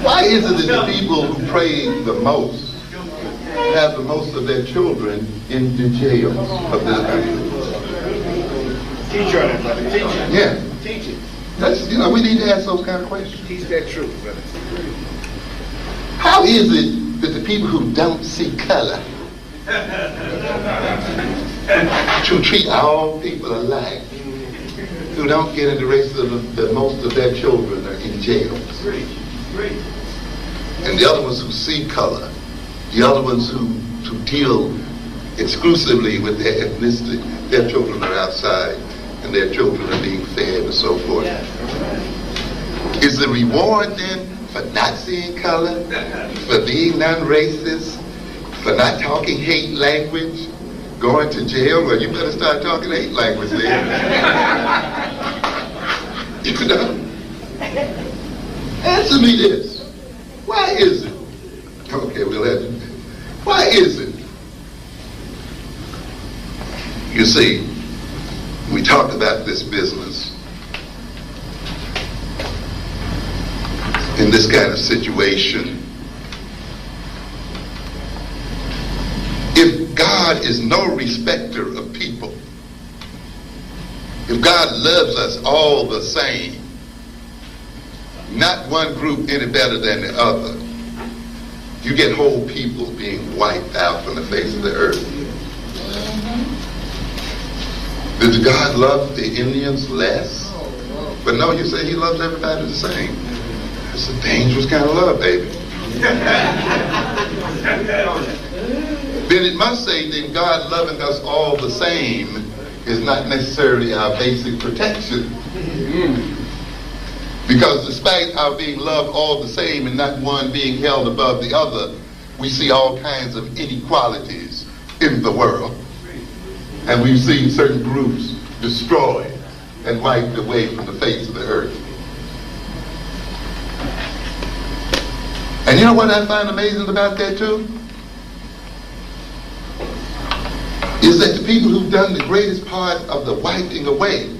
Why is it that the people who pray the most have the most of their children in the jails of this country? Teach on it, brother. Teach it. Yeah. Teach it. That's, we need to ask those kind of questions. Teach that truth, brother. How is it that the people who don't see color, who treat all people alike, who don't get into racism, that most of their children are in jail? And the other ones who see color, the other ones who deal exclusively with their ethnicity, their children are outside and their children are being fed and so forth. Is the reward then for not seeing color, for being non-racist, for not talking hate language, going to jail? Well, you better start talking hate language then. You know? Answer me this. Why is it? Okay, we'll have to. Why is it? You see, we talked about this business in this kind of situation. If God is no respecter of people, if God loves us all the same, not one group any better than the other, you get whole people being wiped out from the face of the earth. Did God love the Indians less? But no, you say he loves everybody the same. It's a dangerous kind of love, baby. Then it must say then God loving us all the same is not necessarily our basic protection. Because despite our being loved all the same and not one being held above the other, we see all kinds of inequalities in the world. And we've seen certain groups destroyed and wiped away from the face of the earth. And you know what I find amazing about that too? Is that the people who've done the greatest part of the wiping away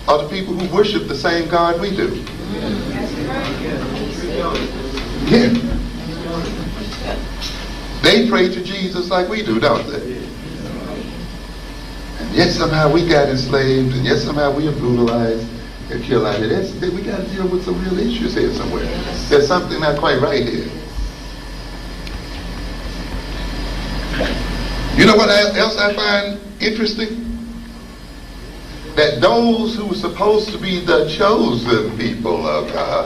are the people who worship the same God we do. Yeah. They pray to Jesus like we do, don't they? And yet somehow we got enslaved, and yet somehow we are brutalized and killed out here. We got to deal with some real issues here somewhere. There's something not quite right here. You know what else I find interesting? That those who were supposed to be the chosen people of God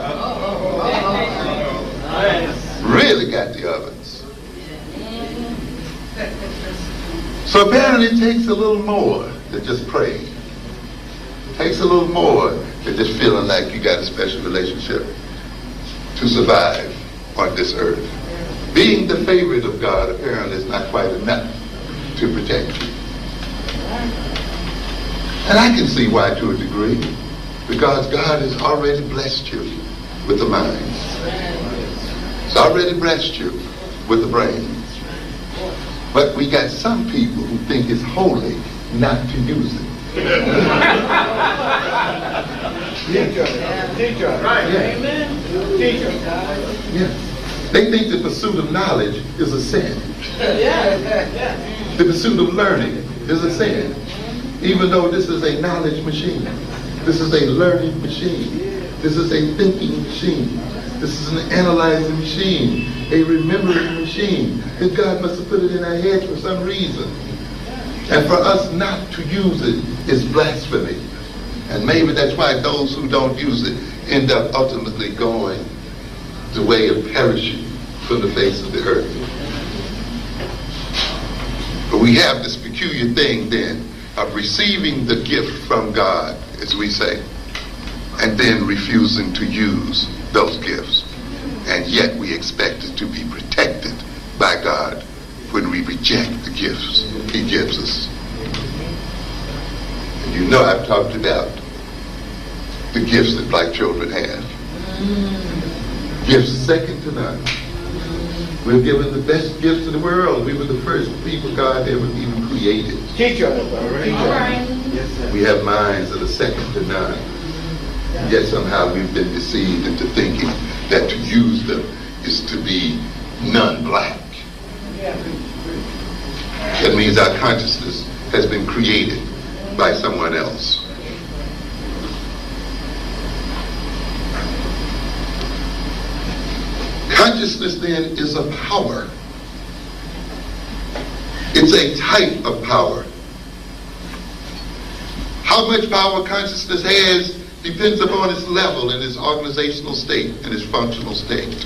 really got the ovens. So apparently it takes a little more than just praying. It takes a little more than just feeling like you got a special relationship to survive on this earth. Being the favorite of God apparently is not quite enough to protect you. And I can see why to a degree, because God has already blessed you with the mind. He's already blessed you with the brain. But we got some people who think it's holy not to use it. Teacher. Right. Yeah. Amen. Teacher. Yeah. They think the pursuit of knowledge is a sin. The pursuit of learning is a sin. Even though this is a knowledge machine. This is a learning machine. This is a thinking machine. This is an analyzing machine. A remembering machine. And God must have put it in our heads for some reason. And for us not to use it is blasphemy. And maybe that's why those who don't use it end up ultimately going the way of perishing from the face of the earth. But we have this peculiar thing then of receiving the gift from God, as we say, and then refusing to use those gifts. And yet we expect it to be protected by God when we reject the gifts he gives us. And you know I've talked about the gifts that black children have. Gifts second to none. We're given the best gifts in the world. We were the first people God ever even created. Teacher. All right. We have minds that are second to none. Yet somehow we've been deceived into thinking that to use them is to be non-black. That means our consciousness has been created by someone else. Consciousness then is a power. It's a type of power. How much power consciousness has depends upon its level and its organizational state and its functional state.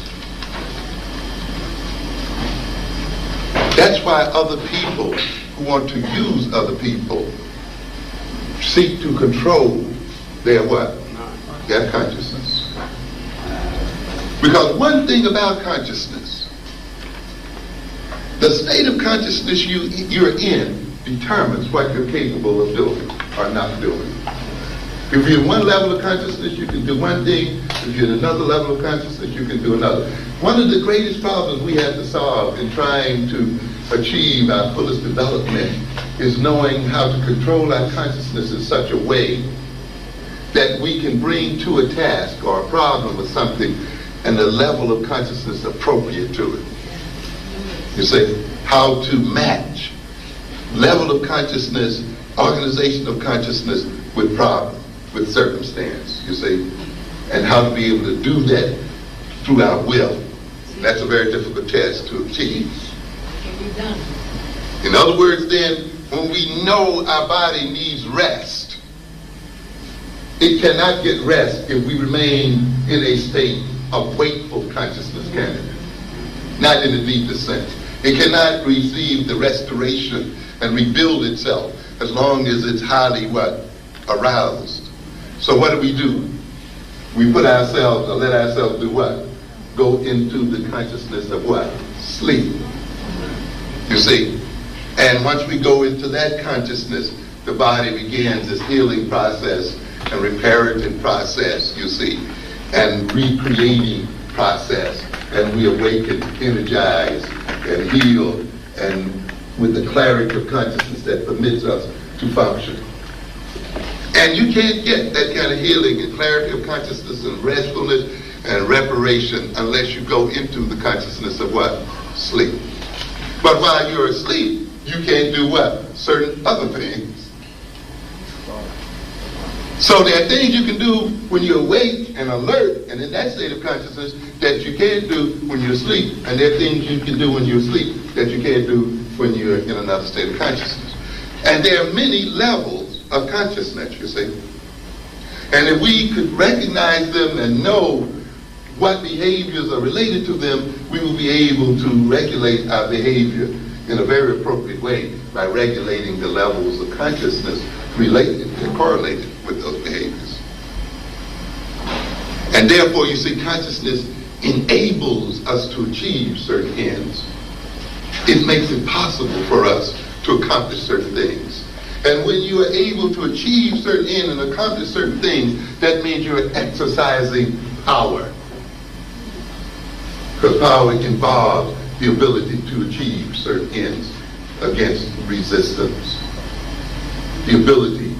That's why other people who want to use other people seek to control their what? Their consciousness. Because one thing about consciousness, the state of consciousness you're in determines what you're capable of doing or not doing. If you're in one level of consciousness, you can do one thing. If you're in another level of consciousness, you can do another. One of the greatest problems we have to solve in trying to achieve our fullest development is knowing how to control our consciousness in such a way that we can bring to a task or a problem or something and the level of consciousness appropriate to it. You say, how to match level of consciousness, organization of consciousness with problem, with circumstance, you see, and how to be able to do that through our will. That's a very difficult task to achieve. In other words, then, when we know our body needs rest, it cannot get rest if we remain in a state of wakeful consciousness, can it? Not in the deepest sense. It cannot receive the restoration and rebuild itself as long as it's highly what? Aroused. So what do? We put ourselves, or let ourselves do what? Go into the consciousness of what? Sleep. You see? And once we go into that consciousness, the body begins its healing process and reparative process, you see, and recreating process. And we awaken, energized, and healed, and with the clarity of consciousness that permits us to function. And you can't get that kind of healing and clarity of consciousness and restfulness and reparation unless you go into the consciousness of what? Sleep. But while you're asleep, you can't do what? Certain other things. So there are things you can do when you're awake and alert and in that state of consciousness that you can't do when you're asleep. And there are things you can do when you're asleep that you can't do when you're in another state of consciousness. And there are many levels of consciousness, you see. And if we could recognize them and know what behaviors are related to them, we will be able to regulate our behavior in a very appropriate way by regulating the levels of consciousness related and correlated with those behaviors. And therefore, you see, consciousness enables us to achieve certain ends. It makes it possible for us to accomplish certain things. And when you are able to achieve certain ends and accomplish certain things, that means you're exercising power. Because power involves the ability to achieve certain ends against resistance. The ability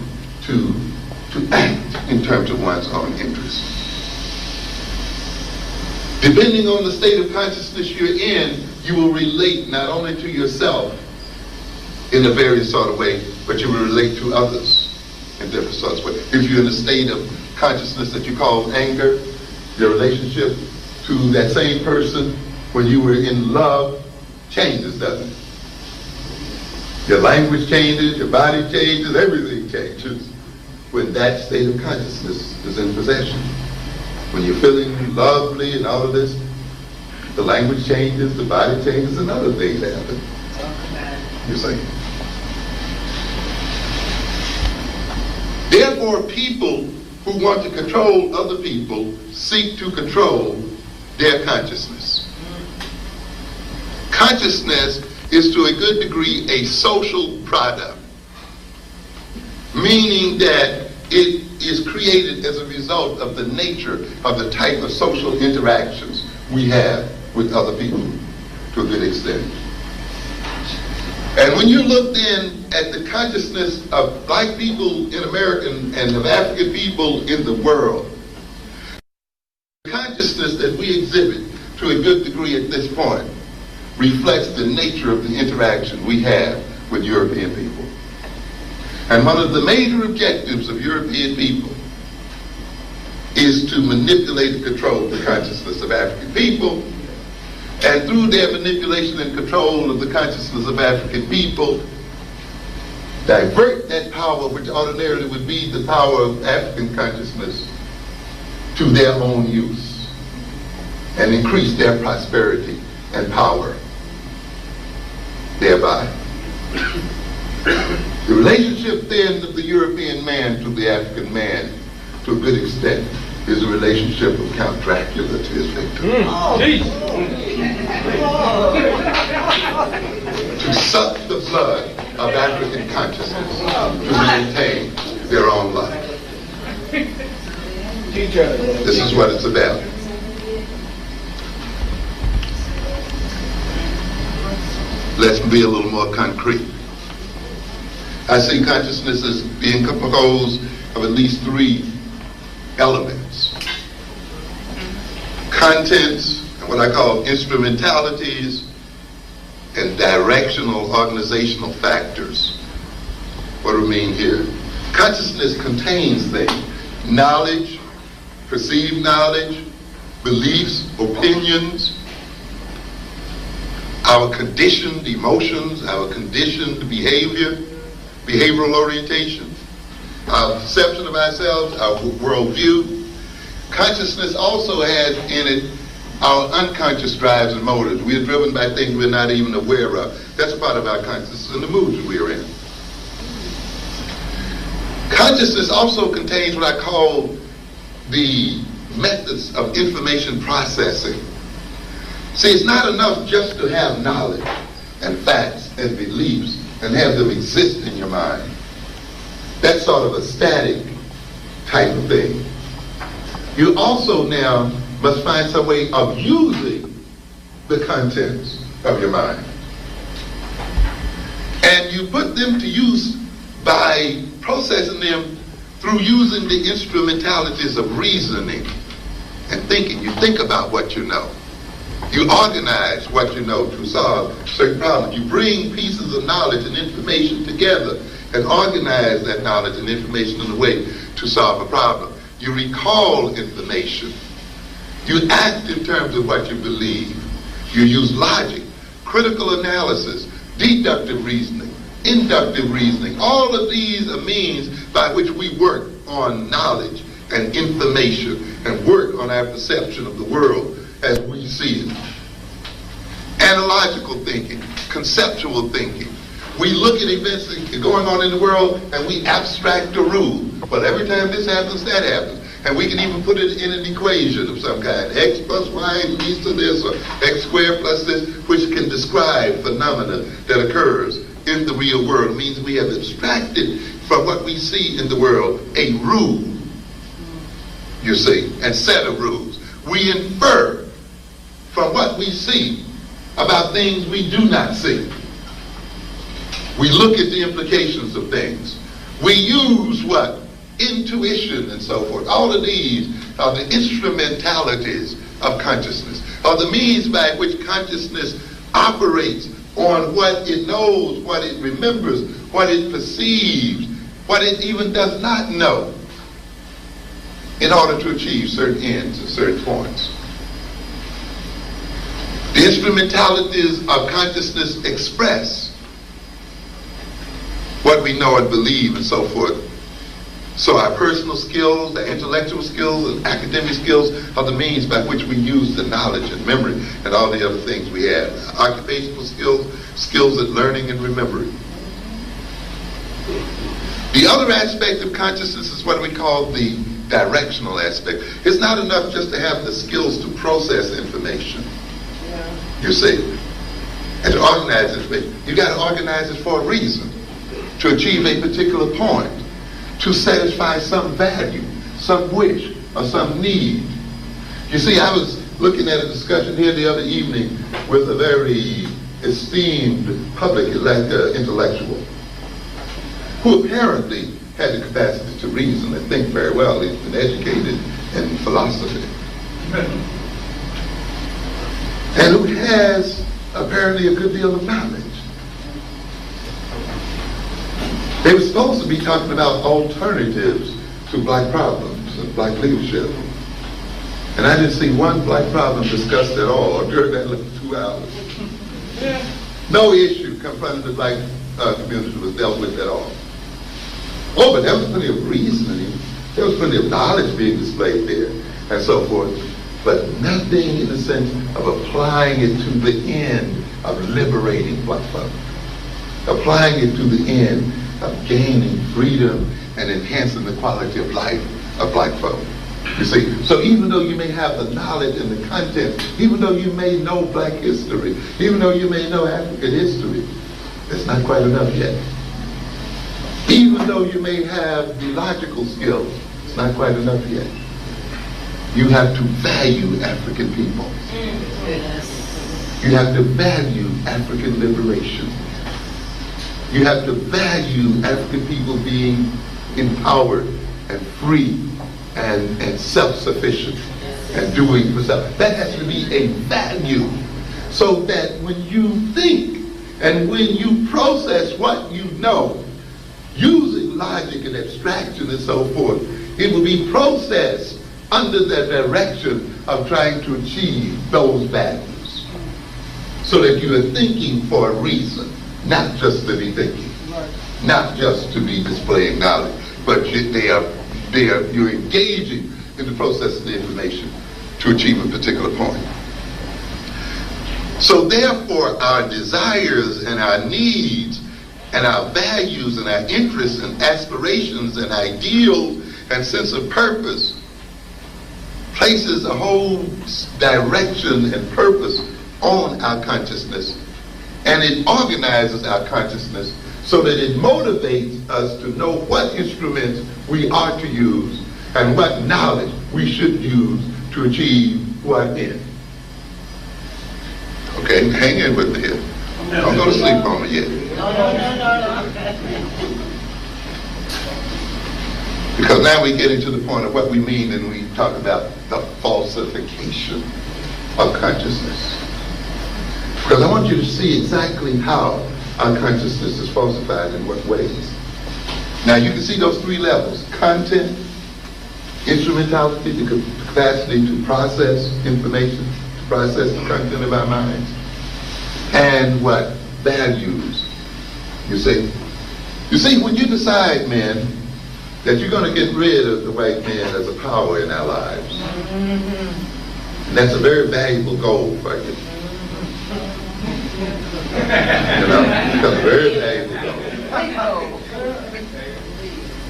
to act in terms of one's own interests. Depending on the state of consciousness you're in, you will relate not only to yourself in a various sort of way, but you will relate to others in different sorts of ways. If you're in a state of consciousness that you call anger, your relationship to that same person when you were in love changes, doesn't it? Your language changes, your body changes, everything changes when that state of consciousness is in possession. When you're feeling lovely and all of this, the language changes, the body changes, and other things happen. You see? Therefore, people who want to control other people seek to control their consciousness. Consciousness is to a good degree a social product, meaning that it is created as a result of the nature of the type of social interactions we have with other people to a good extent. And when you look then at the consciousness of black people in America and of African people in the world, consciousness that we exhibit to a good degree at this point reflects the nature of the interaction we have with European people. And one of the major objectives of European people is to manipulate and control the consciousness of African people. And through their manipulation and control of the consciousness of African people, divert that power, which ordinarily would be the power of African consciousness, to their own use, and increase their prosperity and power thereby. The relationship then of the European man to the African man, to a good extent, is a relationship of Count Dracula to his victim. To suck the blood of African consciousness to maintain their own life. This is what it's about. Let's be a little more concrete. I see consciousness as being composed of at least three elements: contents, and what I call instrumentalities, and directional organizational factors. What do we mean here? Consciousness contains things: knowledge, perceived knowledge, beliefs, opinions, our conditioned emotions, our conditioned behavior, behavioral orientation, our perception of ourselves, our worldview. Consciousness also has in it our unconscious drives and motives. We are driven by things we're not even aware of. That's part of our consciousness and the moods we are in. Consciousness also contains what I call the methods of information processing. See, it's not enough just to have knowledge and facts and beliefs and have them exist in your mind. That's sort of a static type of thing. You also now must find some way of using the contents of your mind. And you put them to use by processing them through using the instrumentalities of reasoning and thinking. You think about what you know. You organize what you know to solve certain problems. You bring pieces of knowledge and information together and organize that knowledge and information in a way to solve a problem. You recall information. You act in terms of what you believe. You use logic, critical analysis, deductive reasoning, inductive reasoning. All of these are means by which we work on knowledge and information and work on our perception of the world as we see it. Analogical thinking, conceptual thinking. We look at events that are going on in the world and we abstract a rule. But every time this happens, that happens. And we can even put it in an equation of some kind. X plus y leads to this, or x squared plus this, which can describe phenomena that occurs in the real world. It means we have abstracted from what we see in the world a rule, you see, and set of rules. We infer from what we see about things we do not see. We look at the implications of things. We use what? Intuition and so forth. All of these are the instrumentalities of consciousness, are the means by which consciousness operates on what it knows, what it remembers, what it perceives, what it even does not know, in order to achieve certain ends at certain points. The instrumentalities of consciousness express what we know and believe and so forth. So our personal skills, our intellectual skills, and academic skills are the means by which we use the knowledge and memory and all the other things we have. Occupational skills, skills at learning and remembering. The other aspect of consciousness is what we call the directional aspect. It's not enough just to have the skills to process information. You see, and to organize it. You got to organize it for a reason, to achieve a particular point, to satisfy some value, some wish, or some need. You see, I was looking at a discussion here the other evening with a very esteemed public intellectual who apparently had the capacity to reason and think very well. He's been educated in philosophy. and who has apparently a good deal of knowledge. They were supposed to be talking about alternatives to black problems and black leadership. And I didn't see one black problem discussed at all during that little 2 hours. No issue confronting the black community was dealt with at all. Oh, but there was plenty of reasoning. There was plenty of knowledge being displayed there and so forth. But nothing in the sense of applying it to the end of liberating black folk. Applying it to the end of gaining freedom and enhancing the quality of life of black folk. You see, so even though you may have the knowledge and the content, even though you may know black history, even though you may know African history, it's not quite enough yet. Even though you may have the logical skills, it's not quite enough yet. You have to value African people. You have to value African liberation. You have to value African people being empowered and free and self-sufficient and doing for self. That has to be a value, so that when you think and when you process what you know, using logic and abstraction and so forth, it will be processed under the direction of trying to achieve those values, so that you are thinking for a reason, not just to be thinking, not just to be displaying knowledge, but you're engaging in the process of the information to achieve a particular point. So therefore, our desires and our needs and our values and our interests and aspirations and ideals and sense of purpose places a whole direction and purpose on our consciousness, and it organizes our consciousness so that it motivates us to know what instruments we are to use and what knowledge we should use to achieve what end. Okay, hang in with me here. Don't go to sleep on me yet. Because now we're getting to the point of what we mean when we talk about the falsification of consciousness. Because I want you to see exactly how our consciousness is falsified, in what ways. Now you can see those 3 levels: content, instrumentality, the capacity to process information, to process the content of our minds, and what? Values. You see, when you decide, men, that you're going to get rid of the white man as a power in our lives, and that's a very valuable goal for you. You know, it's a very valuable goal.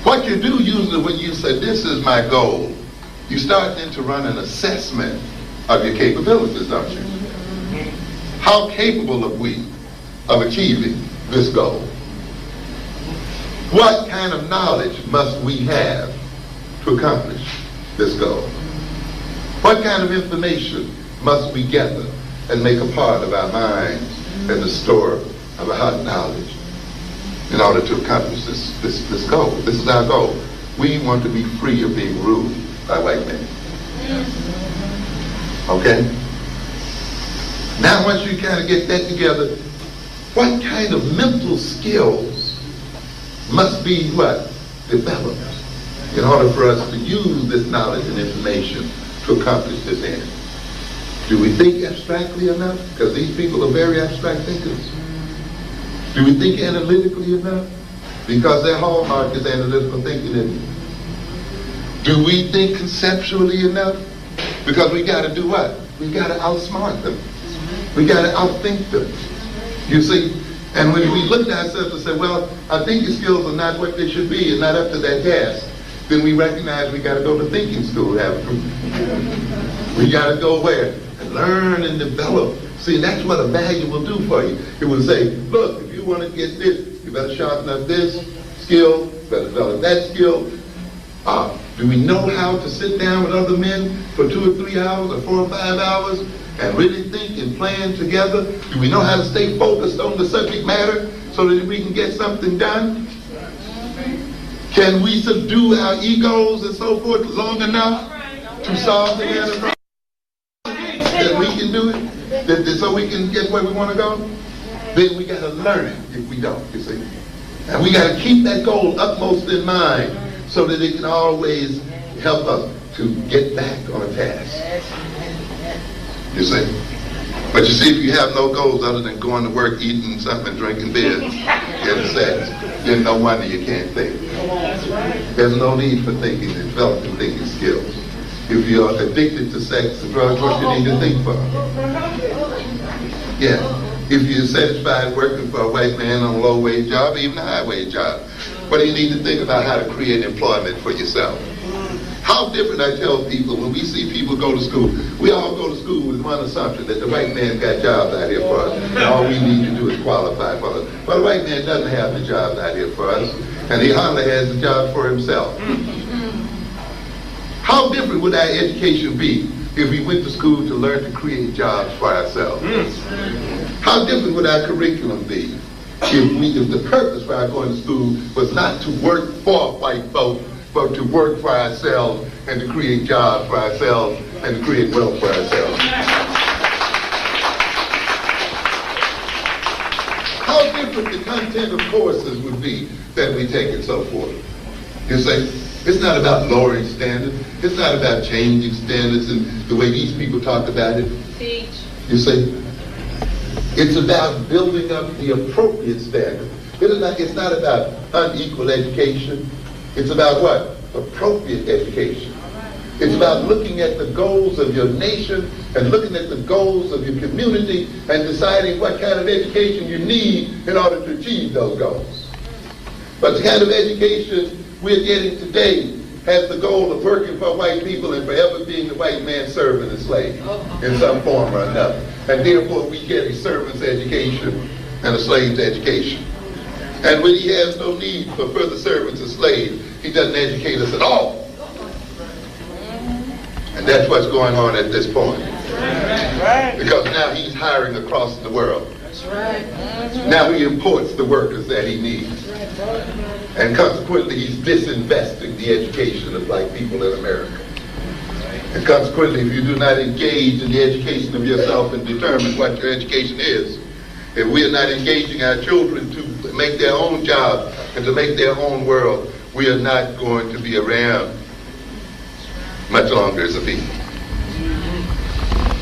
What you do usually when you say, this is my goal, you start then to run an assessment of your capabilities, don't you? How capable are we of achieving this goal? What kind of knowledge must we have to accomplish this goal? What kind of information must we gather and make a part of our minds and the store of our knowledge in order to accomplish this goal? This is our goal. We want to be free of being ruled by white men. Okay? Now once you kind of get that together, what kind of mental skills must be what? Developed in order for us to use this knowledge and information to accomplish this end. Do we think abstractly enough? Because these people are very abstract thinkers. Do we think analytically enough? Because their hallmark is analytical thinking, isn't it? Do we think conceptually enough? Because we got to do what? We got to outsmart them. We got to outthink them. You see? And when we look at ourselves and say, well, our thinking skills are not what they should be and not up to that task, then we recognize we got to go to thinking school, haven't we? We got to go where? And learn and develop. See, that's what a value will do for you. It will say, look, if you want to get this, you better sharpen up this skill, you better develop that skill. Do we know how to sit down with other men for 2 or 3 hours or 4 or 5 hours and really think and plan together? Do we know how to stay focused on the subject matter so that we can get something done? Can we subdue our egos and so forth long enough to solve the matter? That we can can do it, so we can get where we want to go, then we got to learn it if we don't, you see. And we got to keep that goal upmost in mind so that it can always help us to get back on task. You see? But you see, if you have no goals other than going to work, eating something, drinking beer, getting sex, then no wonder you can't think. There's no need for thinking and developing thinking skills. If you're addicted to sex and drugs, what do you need to think for? Yeah. If you're satisfied working for a white man on a low-wage job, even a high-wage job, what do you need to think about how to create employment for yourself? How different, I tell people, when we see people go to school, we all go to school with one assumption, that the white man got jobs out here for us, and all we need to do is qualify for us. Well, the white man doesn't have the jobs out here for us, and he hardly has the job for himself. How different would our education be if we went to school to learn to create jobs for ourselves? How different would our curriculum be if the purpose for our going to school was not to work for white folk, but to work for ourselves and to create jobs for ourselves and to create wealth for ourselves? How different the content of courses would be that we take and so forth. You say, it's not about lowering standards. It's not about changing standards and the way these people talk about it. Teach. You say, it's about building up the appropriate standard. It's not about unequal education. It's about what? Appropriate education. It's about looking at the goals of your nation and looking at the goals of your community and deciding what kind of education you need in order to achieve those goals. But the kind of education we're getting today has the goal of working for white people and forever being the white man's servant and slave in some form or another. And therefore we get a servant's education and a slave's education. And when he has no need for further servants or slaves, he doesn't educate us at all. And that's what's going on at this point. Because now he's hiring across the world. Now he imports the workers that he needs. And consequently, he's disinvesting the education of black people in America. And consequently, if you do not engage in the education of yourself and determine what your education is, if we are not engaging our children to make their own jobs and to make their own world, we are not going to be around much longer as a people.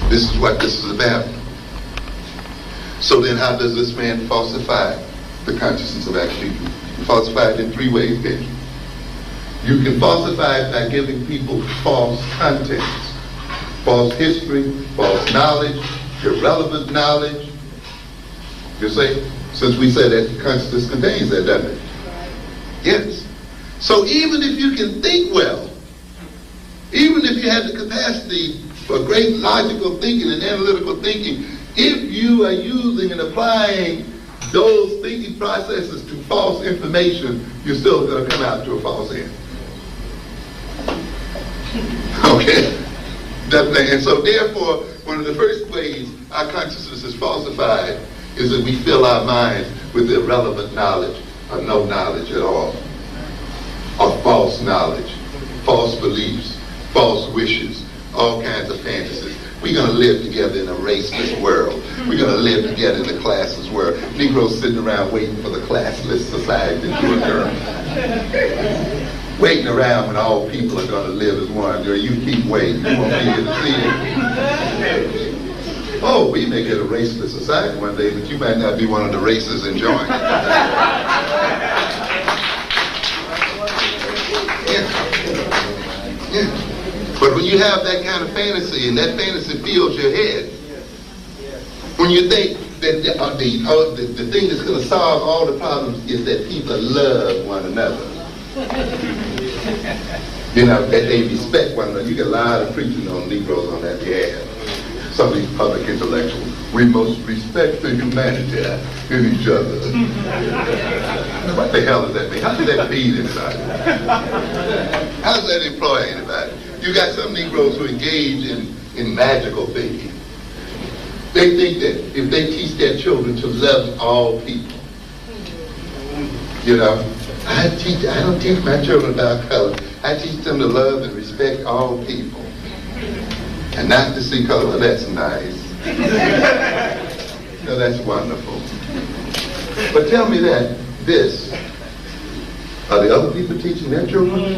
This is what this is about. So then how does this man falsify the consciousness of our people? He falsified it in three ways, can you? You can falsify it by giving people false contents, false history, false knowledge, irrelevant knowledge. You see, since we said that consciousness contains that, doesn't it? Yes. So even if you can think well, even if you have the capacity for great logical thinking and analytical thinking, if you are using and applying those thinking processes to false information, you're still going to come out to a false end. Okay? And so therefore, one of the first ways our consciousness is falsified is that we fill our minds with irrelevant knowledge or no knowledge at all, or false knowledge, false beliefs, false wishes, all kinds of fantasies. We're going to live together in a raceless world. We're going to live together in a classless world. Negroes sitting around waiting for the classless society to occur. Waiting around when all people are going to live as one. You keep waiting. You won't be here to see it. Oh, we may get a raceless society one day, but you might not be one of the races enjoying it. Yeah. But when you have that kind of fantasy, and that fantasy fills your head, when you think that the thing that's going to solve all the problems is that people love one another, you know, that they respect one another. You get a lot of preaching on Negroes on that behalf. Some of these public intellectuals, we must respect the humanity in each other. What the hell does that mean? How does that feed anybody? How does that employ anybody? You got some Negroes who engage in magical thinking. They think that if they teach their children to love all people, you know, I don't teach my children about color. I teach them to love and respect all people. And not to see color. Well, that's nice. Now that's wonderful. But tell me that this, are the other people teaching their children?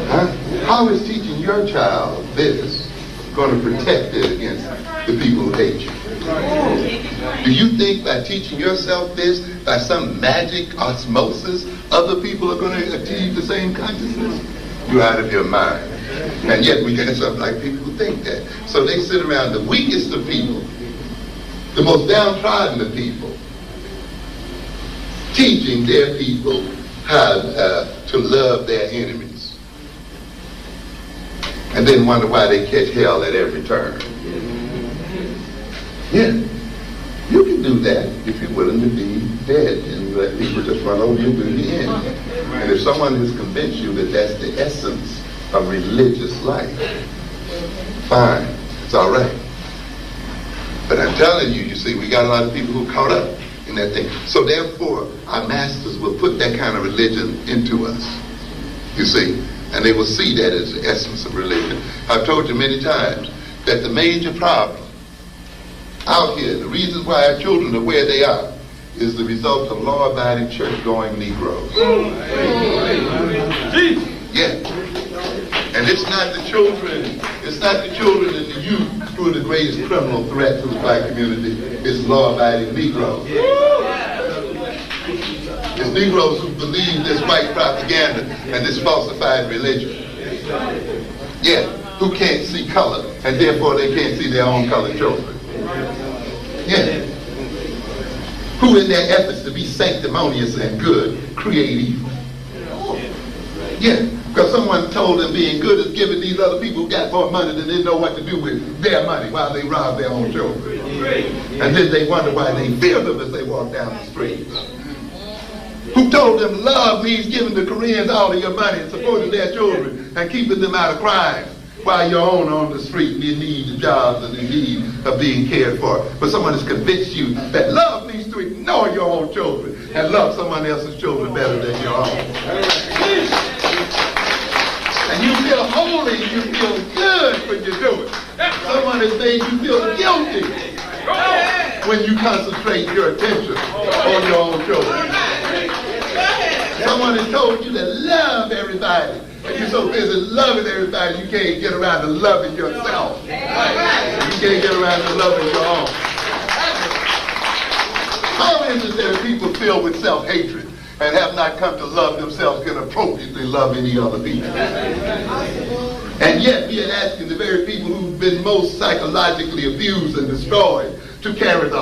Huh? How is teaching your child this going to protect it against the people who hate you? Do you think by teaching yourself this, by some magic osmosis, other people are going to achieve the same consciousness? You're out of your mind. And yet we get some like people who think that. So they sit around the weakest of people, the most downtrodden of people, teaching their people how to love their enemies. And then wonder why they catch hell at every turn. Yeah, you can do that if you're willing to be dead and let people just run over you in the end. And if someone has convinced you that that's the essence of religious life, fine, it's all right. But I'm telling you, you see, we got a lot of people who are caught up in that thing. So therefore, our masters will put that kind of religion into us, you see, and they will see that as the essence of religion. I've told you many times that the major problem out here, the reason why our children are where they are, is the result of law-abiding, church-going Negroes. Yeah. And it's not the children and the youth who are the greatest criminal threat to the black community. It's law-abiding Negroes. It's Negroes who believe this white propaganda and this falsified religion. Yeah, who can't see color, and therefore they can't see their own colored children. Yeah. Who in their efforts to be sanctimonious and good, create evil. Yeah, because someone told them being good is giving these other people who got more money than they know what to do with their money while they rob their own children. And then they wonder why they fear them as they walk down the street. Who told them love means giving the Koreans all of your money and supporting their children and keeping them out of crime, while you're on the street and in need of jobs and in need of being cared for. But someone has convinced you that love means to ignore your own children and love someone else's children better than your own. And you feel holy, you feel good when you do it. Someone has made you feel guilty when you concentrate your attention on your own children. Someone has told you to love everybody. And you're so busy loving everybody, you can't get around to loving yourself. You can't get around to loving your own. How is it that people filled with self-hatred and have not come to love themselves can appropriately love any other people? And yet we are asking the very people who've been most psychologically abused and destroyed to carry the whole